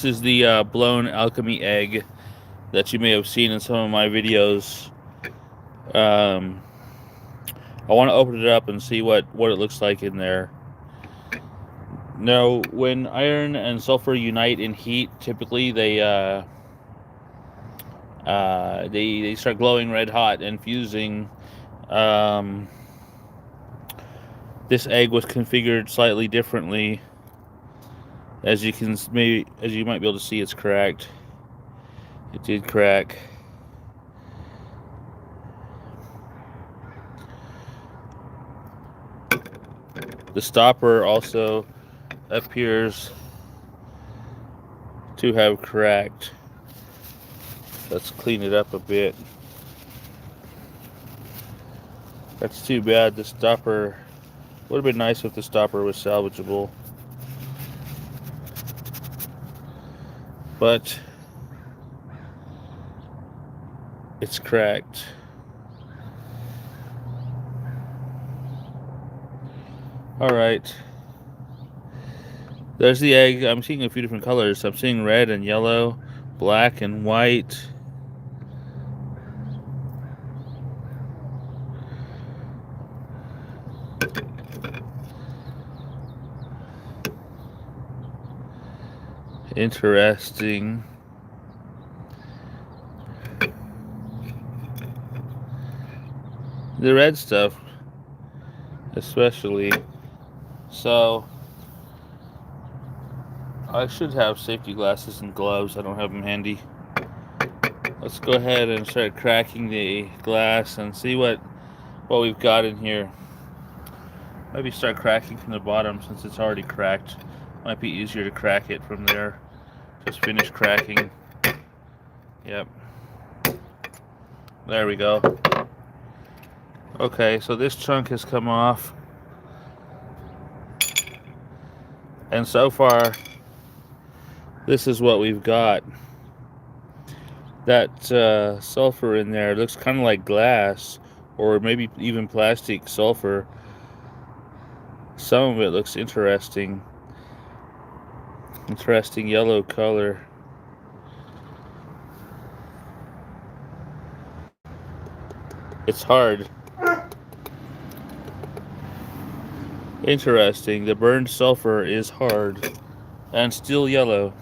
is the blown alchemy egg that you may have seen in some of my videos. Um, I want to open it up and see what it looks like in there. Now, when iron and sulfur unite in heat, typically they start glowing red hot and fusing. Um, this egg was configured slightly differently. As you might be able to see, it's cracked. It did crack. The stopper also appears to have cracked. Let's clean it up a bit. That's too bad. The stopper would have been nice if the stopper was salvageable. But it's cracked. Alright. There's the egg. I'm seeing a few different colors. I'm seeing red and yellow, black and white. Interesting. The red stuff, especially. So, I should have safety glasses and gloves. I don't have them handy. Let's go ahead and start cracking the glass and see what we've got in here. Maybe start cracking from the bottom since it's already cracked. Might be easier to crack it from there. Just finish cracking. Yep. There we go. Okay, so this chunk has come off. And so far, this is what we've got. That sulfur in there looks kind of like glass, or maybe even plastic sulfur. Some of it looks interesting. Interesting yellow color. It's hard. Interesting. The burned sulfur is hard and still yellow.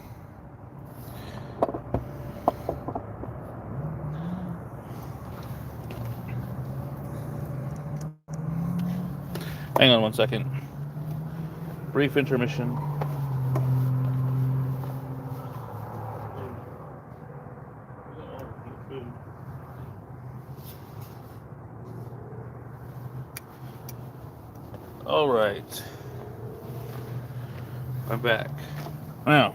Hang on one second. Brief intermission. All right. I'm back. Now,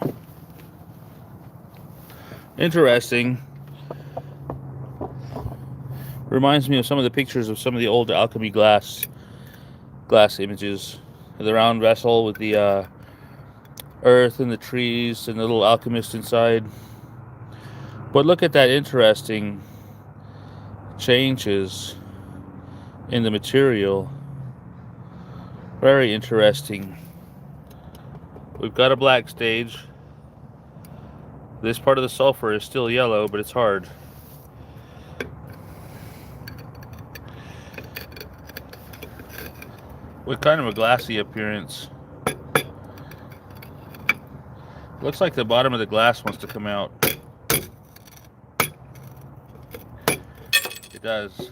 interesting. Reminds me of some of the pictures of some of the old alchemy glass images. The round vessel with the earth and the trees and the little alchemist inside. But look at that interesting changes in the material. Very interesting. We've got a black stage. This part of the sulfur is still yellow, but it's hard. With kind of a glassy appearance. Looks like the bottom of the glass wants to come out. It does.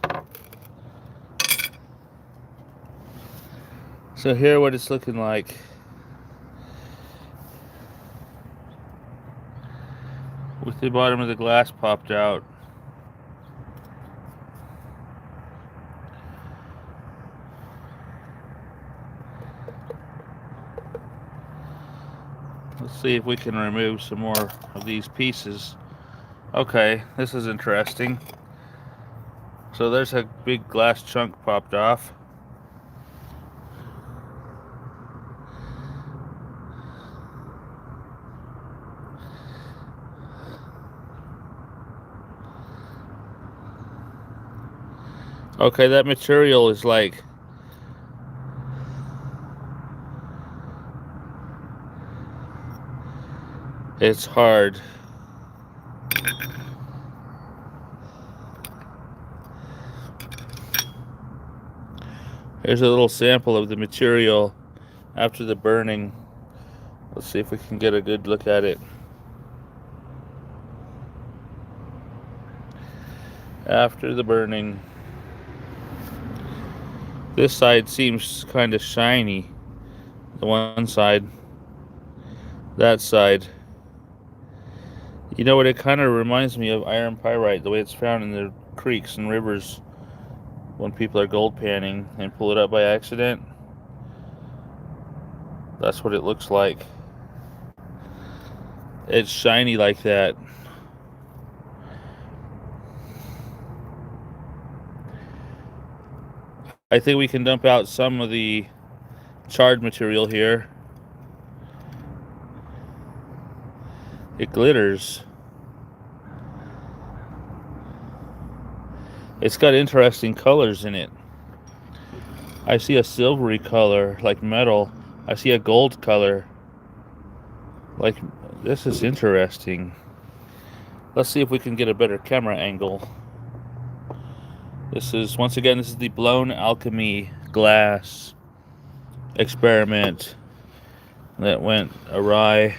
So here what it's looking like. With the bottom of the glass popped out. Let's see if we can remove some more of these pieces. Okay, this is interesting. So there's a big glass chunk popped off. Okay, that material is like It's hard. Here's a little sample of the material after the burning. Let's see if we can get a good look at it. After the burning, this side seems kind of shiny. The one side, that side. You know what, it kind of reminds me of iron pyrite, the way it's found in the creeks and rivers when people are gold panning and pull it up by accident. That's what it looks like. It's shiny like that. I think we can dump out some of the charred material here. It glitters. It's got interesting colors in it. I see a silvery color, like metal. I see a gold color. Like, this is interesting. Let's see if we can get a better camera angle. This is, once again, this is the blown alchemy glass experiment that went awry.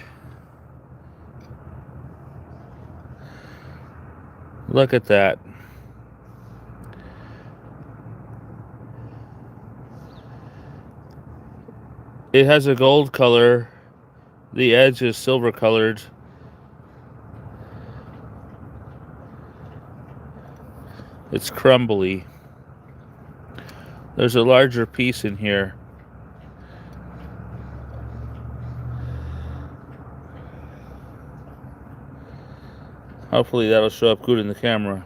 Look at that. It has a gold color. The edge is silver colored. It's crumbly. There's a larger piece in here. Hopefully that'll show up good in the camera.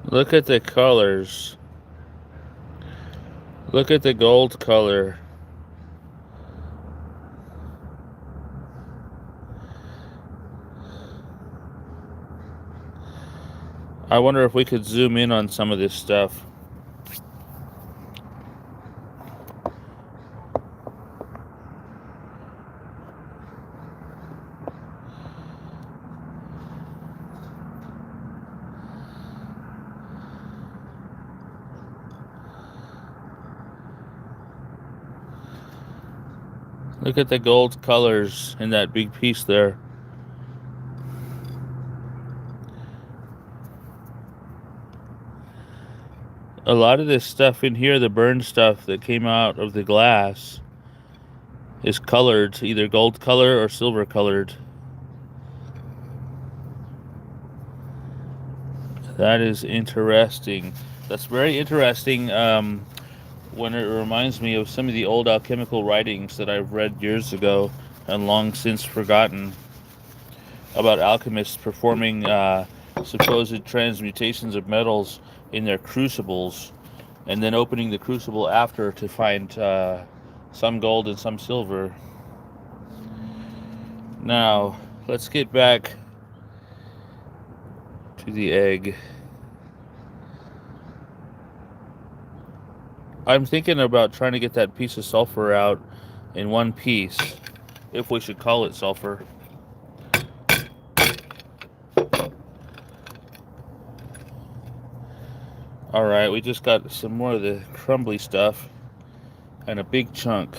Look at the colors. Look at the gold color. I wonder if we could zoom in on some of this stuff. Look at the gold colors in that big piece there. A lot of this stuff in here, the burned stuff that came out of the glass, is colored, either gold color or silver colored. That is interesting. That's very interesting. When it reminds me of some of the old alchemical writings that I've read years ago and long since forgotten, about alchemists performing supposed transmutations of metals in their crucibles and then opening the crucible after to find some gold and some silver. Now, let's get back to the egg. I'm thinking about trying to get that piece of sulfur out in one piece, if we should call it sulfur. Alright, we just got some more of the crumbly stuff and a big chunk.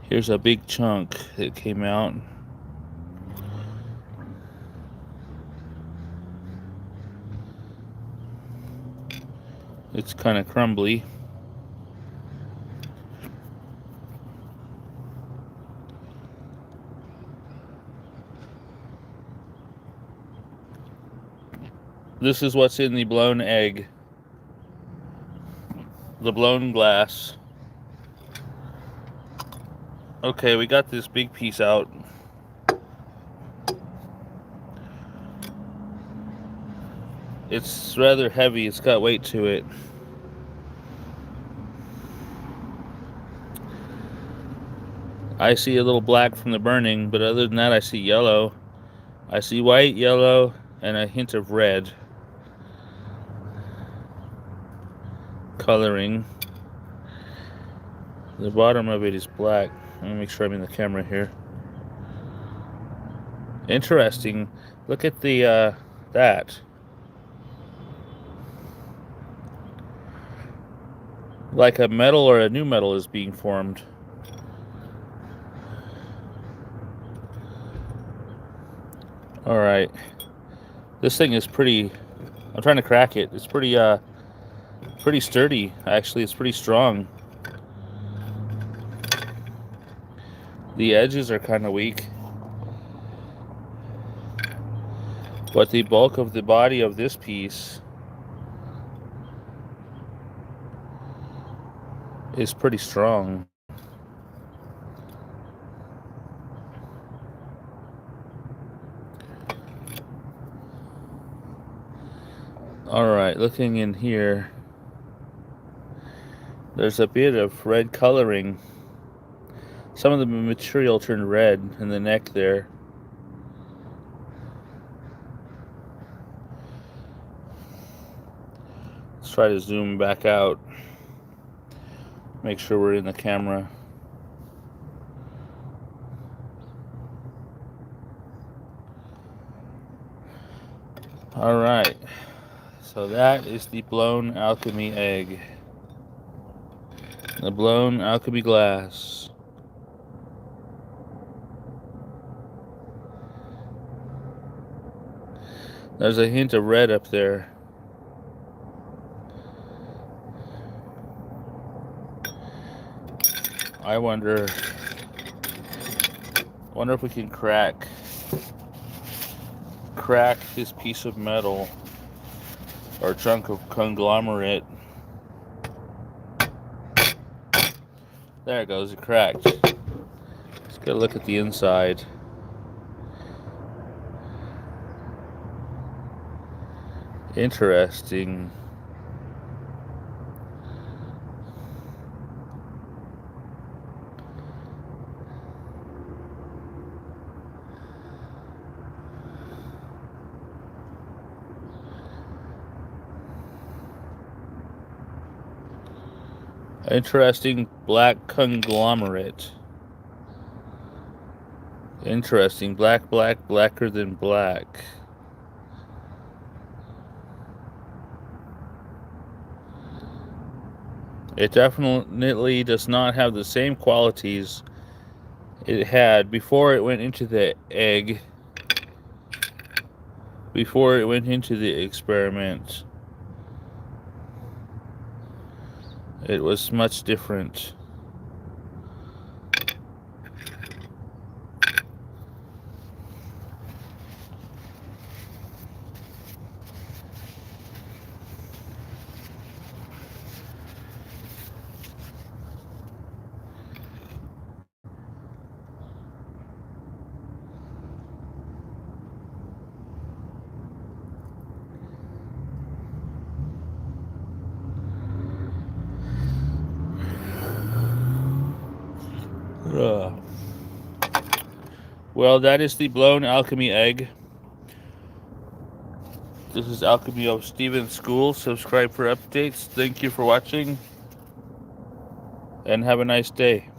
Here's a big chunk that came out. It's kind of crumbly. This is what's in the blown egg. The blown glass. Okay, we got this big piece out. It's rather heavy, it's got weight to it. I see a little black from the burning, but other than that I see yellow. I see white, yellow, and a hint of red coloring. The bottom of it is black. Let me make sure I'm in the camera here. Interesting. Look at the that. Like a metal or a new metal is being formed. All right. This thing is pretty. I'm trying to crack it. It's pretty sturdy. Actually, it's pretty strong. The edges are kind of weak, but the bulk of the body of this piece is pretty strong. All right, looking in here, there's a bit of red coloring. Some of the material turned red in the neck there. Let's try to zoom back out. Make sure we're in the camera. All right. So that is the blown alchemy egg. The blown alchemy glass. There's a hint of red up there. I wonder if we can crack this piece of metal or chunk of conglomerate. There it goes, it cracked. Let's get a look at the inside. Interesting. Interesting black conglomerate. Interesting. Black, blacker than black. It definitely does not have the same qualities it had before it went into the egg, before it went into the experiment. It was much different. Well, that is the blown alchemy egg. This is Alchemy of Steven School. Subscribe for updates. Thank you for watching, and have a nice day.